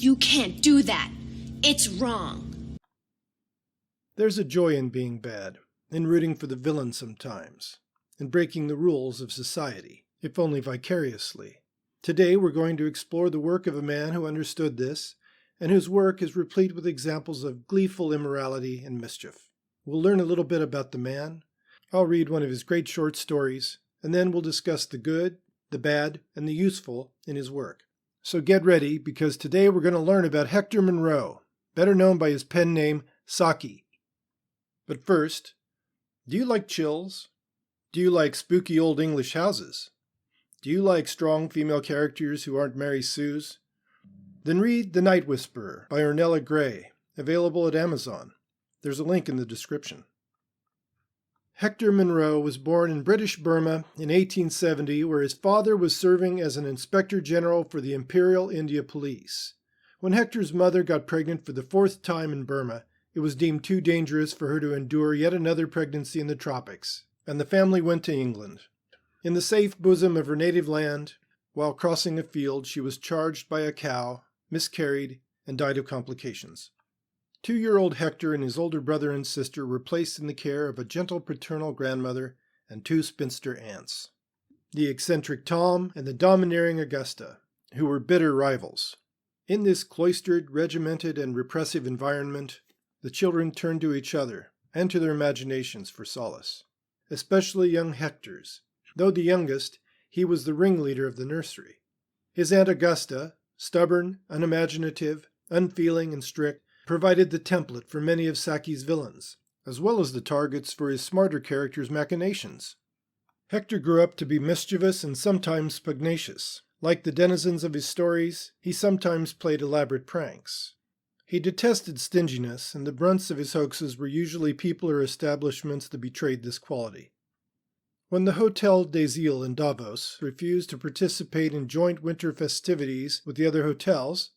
You can't do that. It's wrong. There's a joy in being bad, in rooting for the villain sometimes, in breaking the rules of society, if only vicariously. Today we're going to explore the work of a man who understood this, and whose work is replete with examples of gleeful immorality and mischief. We'll learn a little bit about the man. I'll read one of his great short stories, and then we'll discuss the good, the bad, and the useful in his work. So get ready, because today we're going to learn about Hector Munro, better known by his pen name Saki. But first, do you like chills? Do you like spooky old English houses? Do you like strong female characters who aren't Mary Sues? Then read The Night Whisperer by Ornella Gray, available at Amazon. There's a link in the description. Hector Munro was born in British Burma in 1870, where his father was serving as an Inspector General for the Imperial India Police. When Hector's mother got pregnant for the 4th time in Burma, it was deemed too dangerous for her to endure yet another pregnancy in the tropics, and the family went to England. In the safe bosom of her native land, while crossing a field, she was charged by a cow, miscarried, and died of complications. 2-year-old Hector and his older brother and sister were placed in the care of a gentle paternal grandmother and 2 spinster aunts, the eccentric Tom and the domineering Augusta, who were bitter rivals. In this cloistered, regimented, and repressive environment, the children turned to each other and to their imaginations for solace, especially young Hector's. Though the youngest, he was the ringleader of the nursery. His Aunt Augusta, stubborn, unimaginative, unfeeling, and strict, provided the template for many of Saki's villains, as well as the targets for his smarter characters' machinations. Hector grew up to be mischievous and sometimes pugnacious. Like the denizens of his stories, he sometimes played elaborate pranks. He detested stinginess, and the brunts of his hoaxes were usually people or establishments that betrayed this quality. When the Hotel des Îles in Davos refused to participate in joint winter festivities with the other hotels,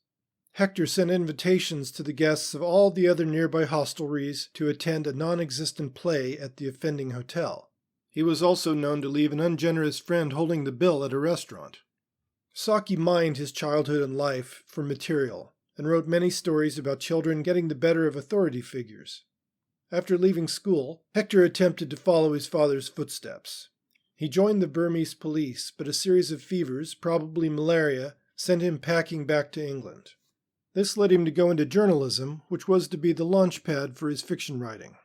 Hector sent invitations to the guests of all the other nearby hostelries to attend a non-existent play at the offending hotel. He was also known to leave an ungenerous friend holding the bill at a restaurant. Saki mined his childhood and life for material, and wrote many stories about children getting the better of authority figures. After leaving school, Hector attempted to follow his father's footsteps. He joined the Burmese police, but a series of fevers, probably malaria, sent him packing back to England. This led him to go into journalism, which was to be the launchpad for his fiction writing.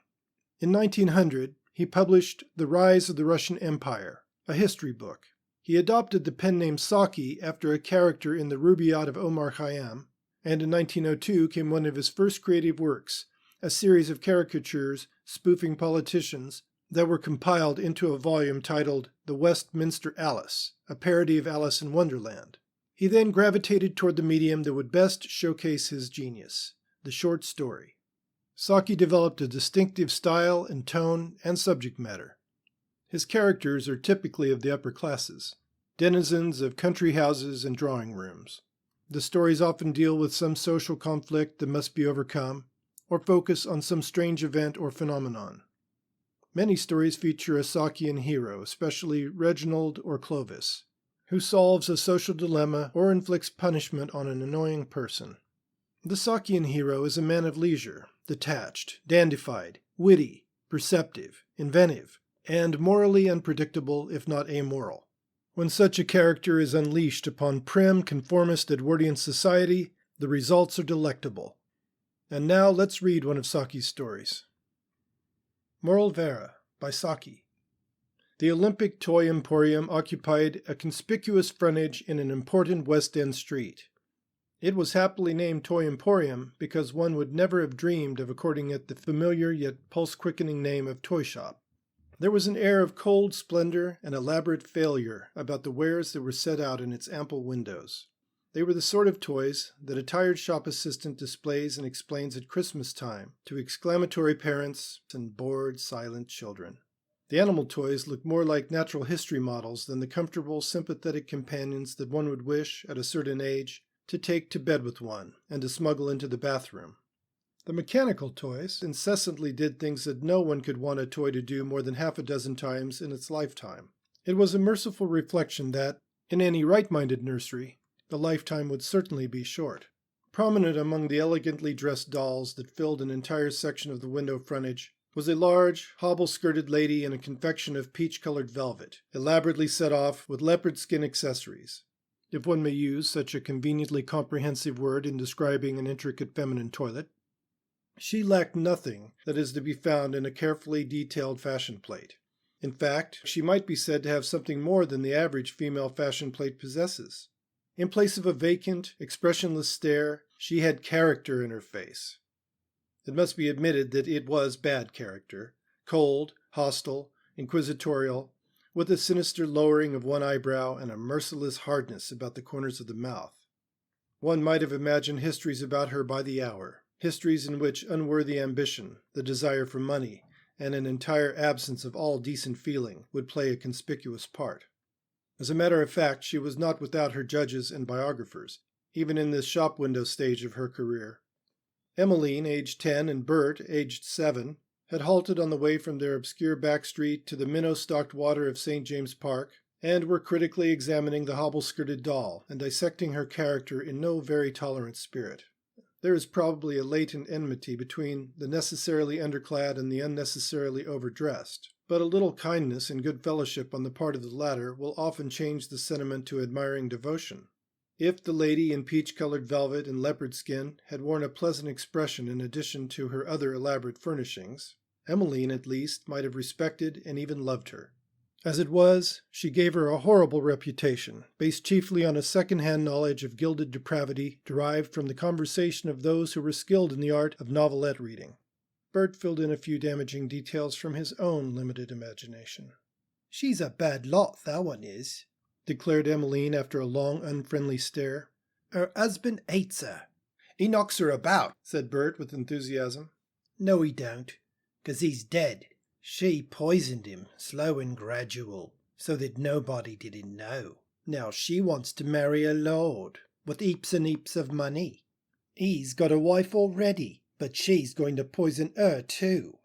In 1900, he published The Rise of the Russian Empire, a history book. He adopted the pen name Saki after a character in the Rubaiyat of Omar Khayyam, and in 1902 came one of his first creative works, a series of caricatures spoofing politicians that were compiled into a volume titled The Westminster Alice, a parody of Alice in Wonderland. He then gravitated toward the medium that would best showcase his genius, the short story. Saki developed a distinctive style and tone and subject matter. His characters are typically of the upper classes, denizens of country houses and drawing rooms. The stories often deal with some social conflict that must be overcome, or focus on some strange event or phenomenon. Many stories feature a Sakian hero, especially Reginald or Clovis, who solves a social dilemma or inflicts punishment on an annoying person. The Sakian hero is a man of leisure, detached, dandified, witty, perceptive, inventive, and morally unpredictable if not amoral. When such a character is unleashed upon prim, conformist Edwardian society, the results are delectable. And now let's read one of Saki's stories. Moral Vera by Saki. The Olympic Toy Emporium occupied a conspicuous frontage in an important West End street. It was happily named Toy Emporium because one would never have dreamed of according it the familiar yet pulse-quickening name of toy shop. There was an air of cold splendor and elaborate failure about the wares that were set out in its ample windows. They were the sort of toys that a tired shop assistant displays and explains at Christmas time to exclamatory parents and bored, silent children. The animal toys looked more like natural history models than the comfortable, sympathetic companions that one would wish, at a certain age, to take to bed with one and to smuggle into the bathroom. The mechanical toys incessantly did things that no one could want a toy to do more than half a dozen times in its lifetime. It was a merciful reflection that, in any right-minded nursery, the lifetime would certainly be short. Prominent among the elegantly dressed dolls that filled an entire section of the window frontage was a large, hobble-skirted lady in a confection of peach-colored velvet, elaborately set off with leopard skin accessories, if one may use such a conveniently comprehensive word in describing an intricate feminine toilet. She lacked nothing that is to be found in a carefully detailed fashion plate. In fact, she might be said to have something more than the average female fashion plate possesses. In place of a vacant, expressionless stare, she had character in her face. It must be admitted that it was bad character, cold, hostile, inquisitorial, with a sinister lowering of one eyebrow and a merciless hardness about the corners of the mouth. One might have imagined histories about her by the hour, histories in which unworthy ambition, the desire for money, and an entire absence of all decent feeling would play a conspicuous part. As a matter of fact, she was not without her judges and biographers, even in this shop window stage of her career. Emmeline, aged 10, and Bert, aged 7, had halted on the way from their obscure back street to the minnow-stocked water of St. James Park, and were critically examining the hobble-skirted doll and dissecting her character in no very tolerant spirit. There is probably a latent enmity between the necessarily underclad and the unnecessarily overdressed, but a little kindness and good fellowship on the part of the latter will often change the sentiment to admiring devotion. If the lady in peach-colored velvet and leopard skin had worn a pleasant expression in addition to her other elaborate furnishings, Emmeline, at least, might have respected and even loved her. As it was, she gave her a horrible reputation, based chiefly on a second-hand knowledge of gilded depravity derived from the conversation of those who were skilled in the art of novelette reading. Bert filled in a few damaging details from his own limited imagination. "She's a bad lot, that one is," declared Emmeline after a long, unfriendly stare. "Her husband hates her." "He knocks her about," said Bert with enthusiasm. "No, he don't, 'cause he's dead. She poisoned him, slow and gradual, so that nobody didn't know. Now she wants to marry a lord, with heaps and heaps of money. He's got a wife already, but she's going to poison her too.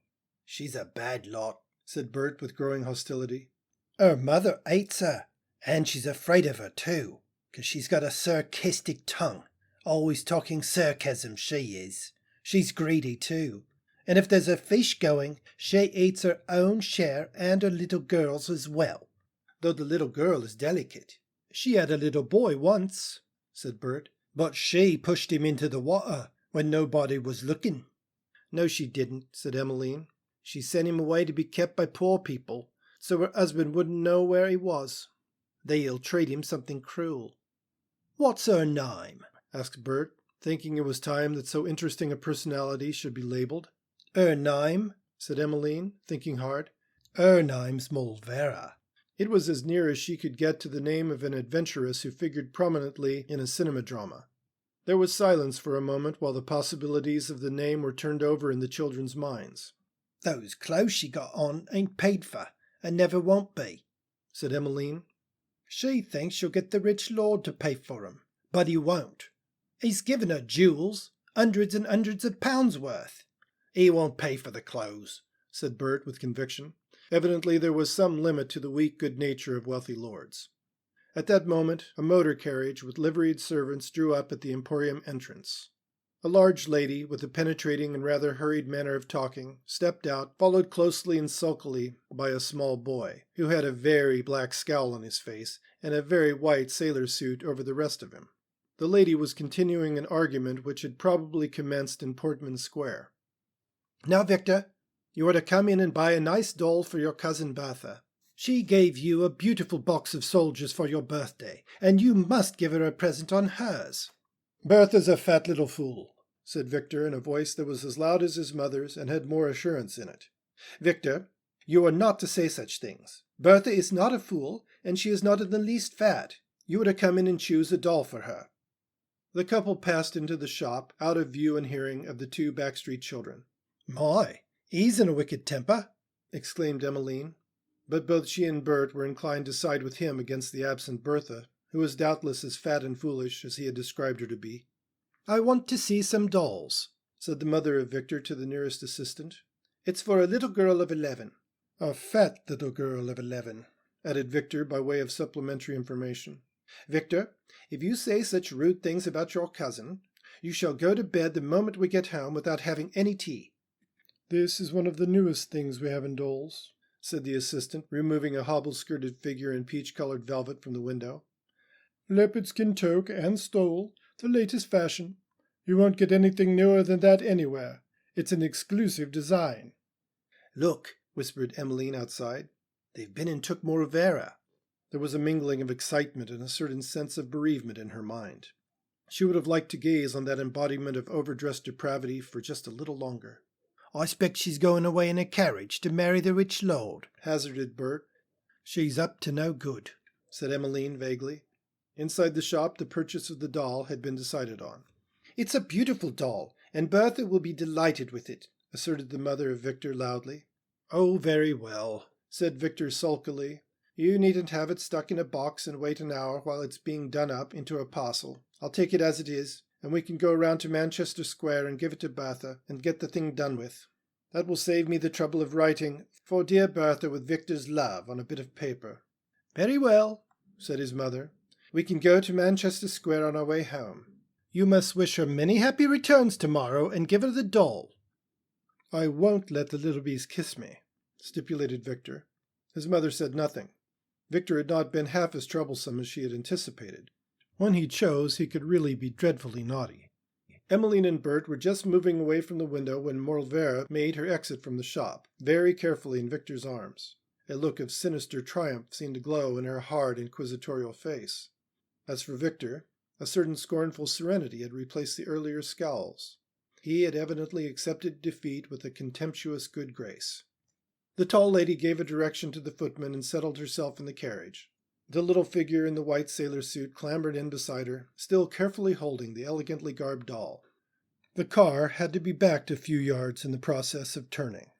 She's a bad lot," said Bert with growing hostility. "Her mother hates her, and she's afraid of her too, 'cause she's got a sarcastic tongue, always talking sarcasm, she is. She's greedy too. And if there's a fish going, she eats her own share and her little girl's as well, though the little girl is delicate. She had a little boy once," said Bert, "but she pushed him into the water when nobody was looking." "No, she didn't," said Emmeline. "She sent him away to be kept by poor people, so her husband wouldn't know where he was. They ill-treat him something cruel." "What's her name?" asked Bert, thinking it was time that so interesting a personality should be labelled. "Her name," said Emmeline, thinking hard. "Her name's Mulvera." It was as near as she could get to the name of an adventuress who figured prominently in a cinema drama. There was silence for a moment while the possibilities of the name were turned over in the children's minds. "Those clothes she got on ain't paid for, and never won't be," said Emmeline. "She thinks she'll get the rich lord to pay for 'em, but he won't. He's given her jewels, hundreds and hundreds of pounds worth." "He won't pay for the clothes," said Bert with conviction. Evidently there was some limit to the weak good nature of wealthy lords. At that moment a motor carriage with liveried servants drew up at the Emporium entrance. A large lady, with a penetrating and rather hurried manner of talking, stepped out, followed closely and sulkily by a small boy, who had a very black scowl on his face and a very white sailor suit over the rest of him. The lady was continuing an argument which had probably commenced in Portman Square. "Now, Victor, you are to come in and buy a nice doll for your cousin Bertha. She gave you a beautiful box of soldiers for your birthday, and you must give her a present on hers." "Bertha's a fat little fool," said Victor in a voice that was as loud as his mother's and had more assurance in it. "Victor, you are not to say such things. Bertha is not a fool, and she is not in the least fat. You are to come in and choose a doll for her." The couple passed into the shop, out of view and hearing of the two backstreet children. "My, he's in a wicked temper," exclaimed Emmeline. But both she and Bert were inclined to side with him against the absent Bertha, who was doubtless as fat and foolish as he had described her to be. "I want to see some dolls," said the mother of Victor to the nearest assistant. "It's for a little girl of 11. "A fat little girl of 11, added Victor by way of supplementary information. "Victor, if you say such rude things about your cousin, You shall go to bed the moment we get home without having any tea." "This is one of the newest things we have in Dole's," said the assistant, removing a hobble-skirted figure in peach-colored velvet from the window. "Leopard skin toque and stole, the latest fashion. You won't get anything newer than that anywhere. It's an exclusive design." "Look," whispered Emmeline outside. "They've been and took Morvera." There was a mingling of excitement and a certain sense of bereavement in her mind. She would have liked to gaze on that embodiment of overdressed depravity for just a little longer. "I expect she's going away in a carriage to marry the rich lord," hazarded Bert. "She's up to no good," said Emmeline vaguely. Inside the shop, the purchase of the doll had been decided on. "It's a beautiful doll, and Bertha will be delighted with it," asserted the mother of Victor loudly. "Oh, very well," said Victor sulkily. "You needn't have it stuck in a box and wait an hour while it's being done up into a parcel. I'll take it as it is, and we can go round to Manchester Square and give it to Bertha and get the thing done with. That will save me the trouble of writing 'For dear Bertha with Victor's love' on a bit of paper." "Very well," said his mother. "We can go to Manchester Square on our way home. You must wish her many happy returns tomorrow and give her the doll." "I won't let the little beast kiss me," stipulated Victor. His mother said nothing. Victor had not been half as troublesome as she had anticipated. When he chose, he could really be dreadfully naughty. Emmeline and Bert were just moving away from the window when Morvera made her exit from the shop, very carefully in Victor's arms. A look of sinister triumph seemed to glow in her hard, inquisitorial face. As for Victor, a certain scornful serenity had replaced the earlier scowls. He had evidently accepted defeat with a contemptuous good grace. The tall lady gave a direction to the footman and settled herself in the carriage. The little figure in the white sailor suit clambered in beside her, still carefully holding the elegantly garbed doll. The car had to be backed a few yards in the process of turning.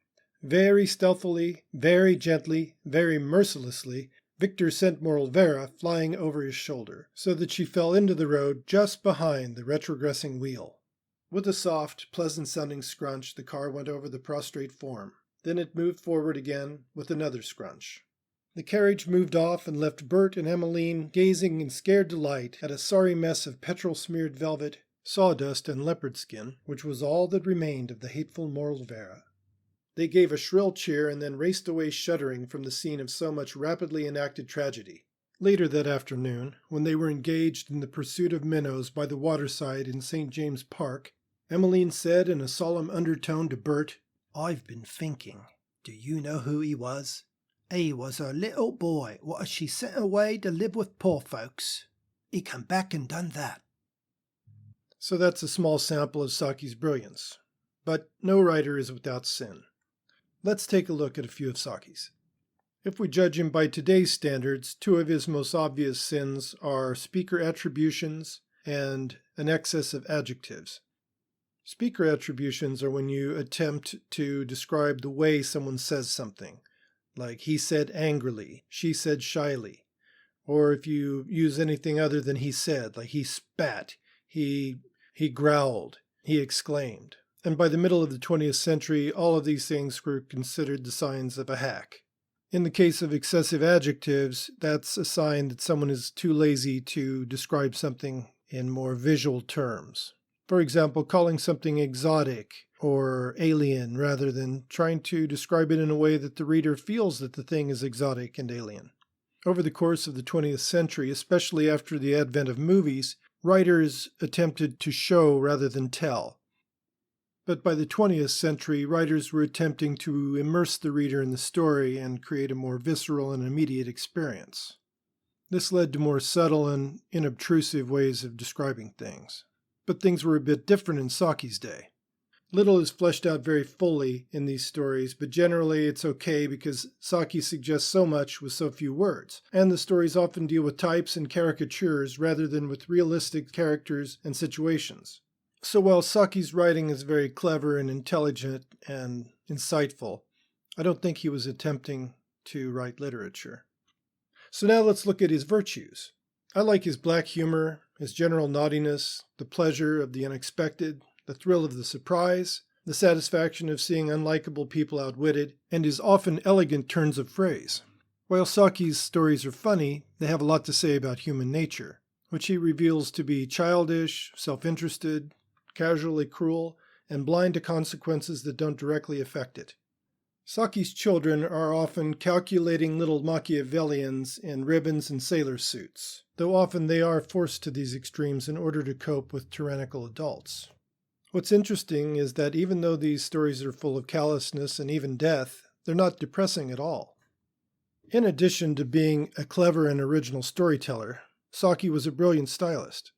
Very stealthily, very gently, very mercilessly, Victor sent Morvera flying over his shoulder, so that she fell into the road just behind the retrogressing wheel. With a soft, pleasant-sounding scrunch, the car went over the prostrate form. Then it moved forward again with another scrunch. The carriage moved off and left Bert and Emmeline gazing in scared delight at a sorry mess of petrol-smeared velvet, sawdust, and leopard skin, which was all that remained of the hateful Morvera. They gave a shrill cheer and then raced away shuddering from the scene of so much rapidly enacted tragedy. Later that afternoon, when they were engaged in the pursuit of minnows by the waterside in St. James Park, Emmeline said in a solemn undertone to Bert, "I've been thinking. Do you know who he was? He was her little boy, what she sent away to live with poor folks. He come back and done that." So that's a small sample of Saki's brilliance. But no writer is without sin. Let's take a look at a few of Saki's. If we judge him by today's standards, two of his most obvious sins are speaker attributions and an excess of adjectives. Speaker attributions are when you attempt to describe the way someone says something, like he said angrily, she said shyly, or if you use anything other than he said, like he spat, he growled, he exclaimed. And by the middle of the 20th century, all of these things were considered the signs of a hack. In the case of excessive adjectives, that's a sign that someone is too lazy to describe something in more visual terms. For example, calling something exotic or alien rather than trying to describe it in a way that the reader feels that the thing is exotic and alien. Over the course of the 20th century, especially after the advent of movies, writers attempted to show rather than tell. But by the 20th century, writers were attempting to immerse the reader in the story and create a more visceral and immediate experience. This led to more subtle and inobtrusive ways of describing things. But things were a bit different in Saki's day. Little is fleshed out very fully in these stories, but generally it's okay because Saki suggests so much with so few words, and the stories often deal with types and caricatures rather than with realistic characters and situations. So while Saki's writing is very clever and intelligent and insightful, I don't think he was attempting to write literature. So now let's look at his virtues. I like his black humor, his general naughtiness, the pleasure of the unexpected, the thrill of the surprise, the satisfaction of seeing unlikable people outwitted, and his often elegant turns of phrase. While Saki's stories are funny, they have a lot to say about human nature, which he reveals to be childish, self-interested, casually cruel, and blind to consequences that don't directly affect it. Saki's children are often calculating little Machiavellians in ribbons and sailor suits, though often they are forced to these extremes in order to cope with tyrannical adults. What's interesting is that even though these stories are full of callousness and even death, they're not depressing at all. In addition to being a clever and original storyteller, Saki was a brilliant stylist.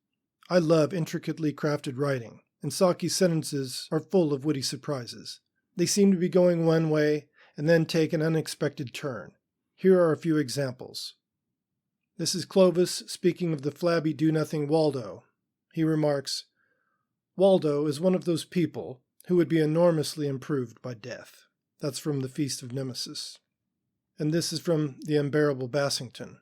I love intricately crafted writing, and Saki's sentences are full of witty surprises. They seem to be going one way and then take an unexpected turn. Here are a few examples. This is Clovis speaking of the flabby do-nothing Waldo. He remarks, "Waldo is one of those people who would be enormously improved by death." That's from the Feast of Nemesis. And this is from The Unbearable Bassington.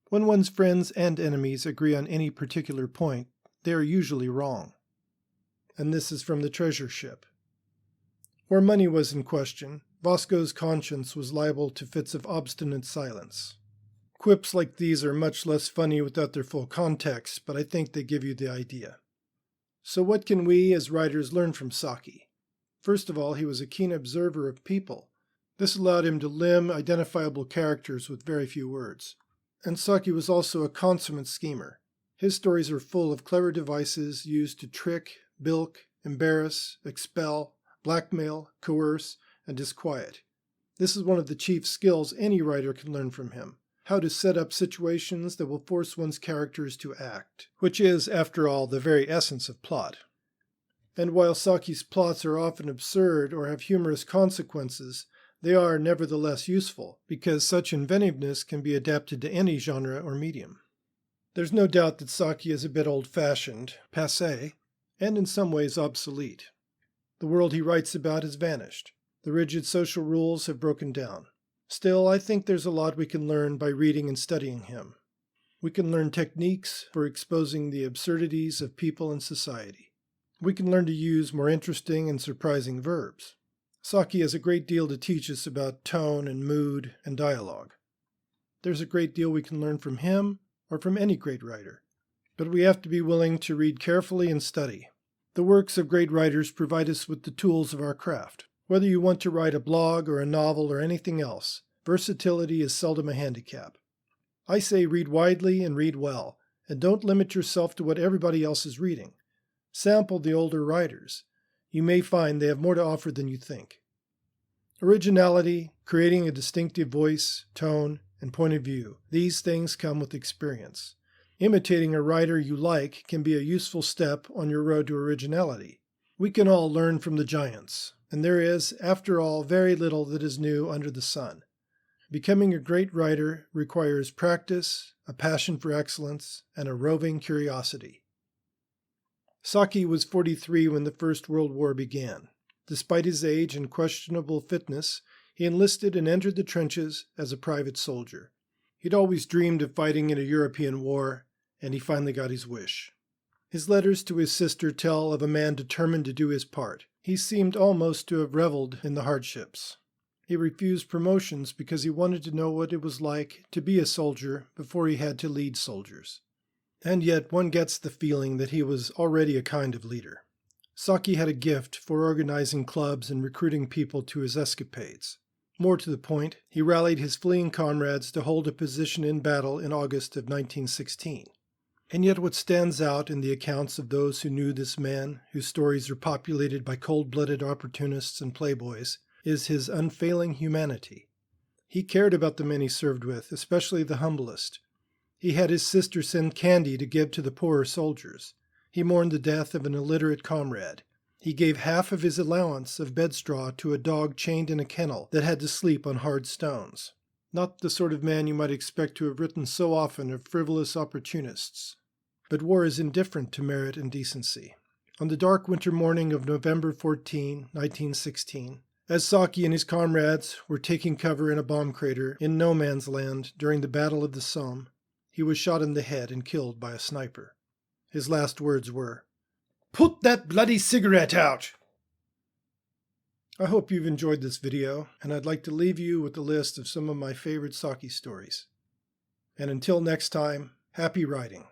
When one's friends and enemies agree on any particular point, they are usually wrong. And this is from The Treasure Ship. Where money was in question, Vasco's conscience was liable to fits of obstinate silence. Quips like these are much less funny without their full context, but I think they give you the idea. So what can we as writers learn from Saki? First of all, he was a keen observer of people. This allowed him to limn identifiable characters with very few words. And Saki was also a consummate schemer. His stories are full of clever devices used to trick, bilk, embarrass, expel, blackmail, coerce, and disquiet. This is one of the chief skills any writer can learn from him, how to set up situations that will force one's characters to act, which is, after all, the very essence of plot. And while Saki's plots are often absurd or have humorous consequences, they are nevertheless useful, because such inventiveness can be adapted to any genre or medium. There's no doubt that Saki is a bit old-fashioned, passé, and in some ways obsolete. The world he writes about has vanished. The rigid social rules have broken down. Still, I think there's a lot we can learn by reading and studying him. We can learn techniques for exposing the absurdities of people and society. We can learn to use more interesting and surprising verbs. Saki has a great deal to teach us about tone and mood and dialogue. There's a great deal we can learn from him or from any great writer. But we have to be willing to read carefully and study. The works of great writers provide us with the tools of our craft. Whether you want to write a blog or a novel or anything else, versatility is seldom a handicap. I say read widely and read well, and don't limit yourself to what everybody else is reading. Sample the older writers. You may find they have more to offer than you think. Originality, creating a distinctive voice, tone, and point of view, these things come with experience. Imitating a writer you like can be a useful step on your road to originality. We can all learn from the giants, and there is, after all, very little that is new under the sun. Becoming a great writer requires practice, a passion for excellence, and a roving curiosity. Saki was 43 when the First World War began. Despite his age and questionable fitness, he enlisted and entered the trenches as a private soldier. He'd always dreamed of fighting in a European war, and he finally got his wish. His letters to his sister tell of a man determined to do his part. He seemed almost to have reveled in the hardships. He refused promotions because he wanted to know what it was like to be a soldier before he had to lead soldiers. And yet one gets the feeling that he was already a kind of leader. Saki had a gift for organizing clubs and recruiting people to his escapades. More to the point, he rallied his fleeing comrades to hold a position in battle in August of 1916. And yet what stands out in the accounts of those who knew this man, whose stories are populated by cold-blooded opportunists and playboys, is his unfailing humanity. He cared about the men he served with, especially the humblest. He had his sister send candy to give to the poorer soldiers. He mourned the death of an illiterate comrade. He gave half of his allowance of bed straw to a dog chained in a kennel that had to sleep on hard stones. Not the sort of man you might expect to have written so often of frivolous opportunists. But war is indifferent to merit and decency. On the dark winter morning of November 14, 1916, as Saki and his comrades were taking cover in a bomb crater in no man's land during the Battle of the Somme, he was shot in the head and killed by a sniper. His last words were, "Put that bloody cigarette out!" I hope you've enjoyed this video, and I'd like to leave you with a list of some of my favorite Saki stories. And until next time, happy writing.